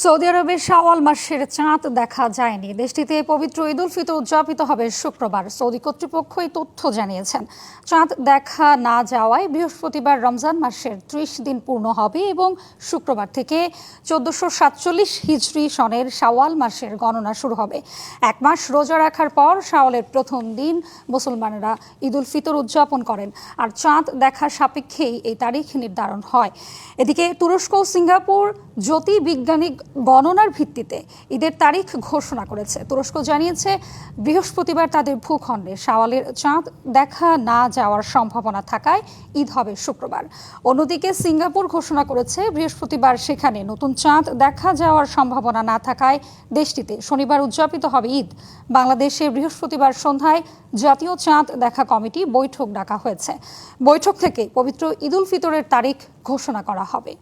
Saudi আরবে শাওয়াল মাসের চাঁদ দেখা যায়নি। দেশটিতে পবিত্র ঈদ উল ফিতর উদযাপিত হবে শুক্রবার। সৌদি কর্তৃপক্ষ এই তথ্য জানিয়েছেন। চাঁদ দেখা না যাওয়ায় বৃহস্পতিবার রমজান মাসের ৩০ দিন পূর্ণ হবে এবং শুক্রবার থেকে ১৪৪৭ হিজরি সনের শাওয়াল মাসের গণনা শুরু হবে। এক মাস রোজা রাখার পর শাওয়ালের প্রথম দিন মুসলমানরা ঈদ উল ফিতর উদযাপন করেন, আর চাঁদ দেখার সাপেক্ষেই এই তারিখ নির্ধারণ হয়। এদিকে তুরস্ক ও সিঙ্গাপুর জ্যোতির্বিজ্ঞানী গণনার ভিত্তিতে ঈদের তারিখ ঘোষণা করেছে। তুরস্ক জানিয়েছে বৃহস্পতিবার তাদের ভূখণ্ডে শাওয়ালের চাঁদ দেখা না যাওয়ার সম্ভাবনা থাকায় ঈদ হবে শুক্রবার। অন্যদিকে সিঙ্গাপুর ঘোষণা করেছে বৃহস্পতিবার সেখানে নতুন চাঁদ দেখা যাওয়ার সম্ভাবনা না থাকায় দেশটিতে শনিবার উদযাপিত হবে ঈদ। বাংলাদেশে বৃহস্পতিবার সন্ধ্যায় জাতীয় চাঁদ দেখা কমিটি বৈঠক ডাকা হয়েছে। বৈঠক থেকে পবিত্র ঈদ উল ফিতরের তারিখ ঘোষণা করা হবে।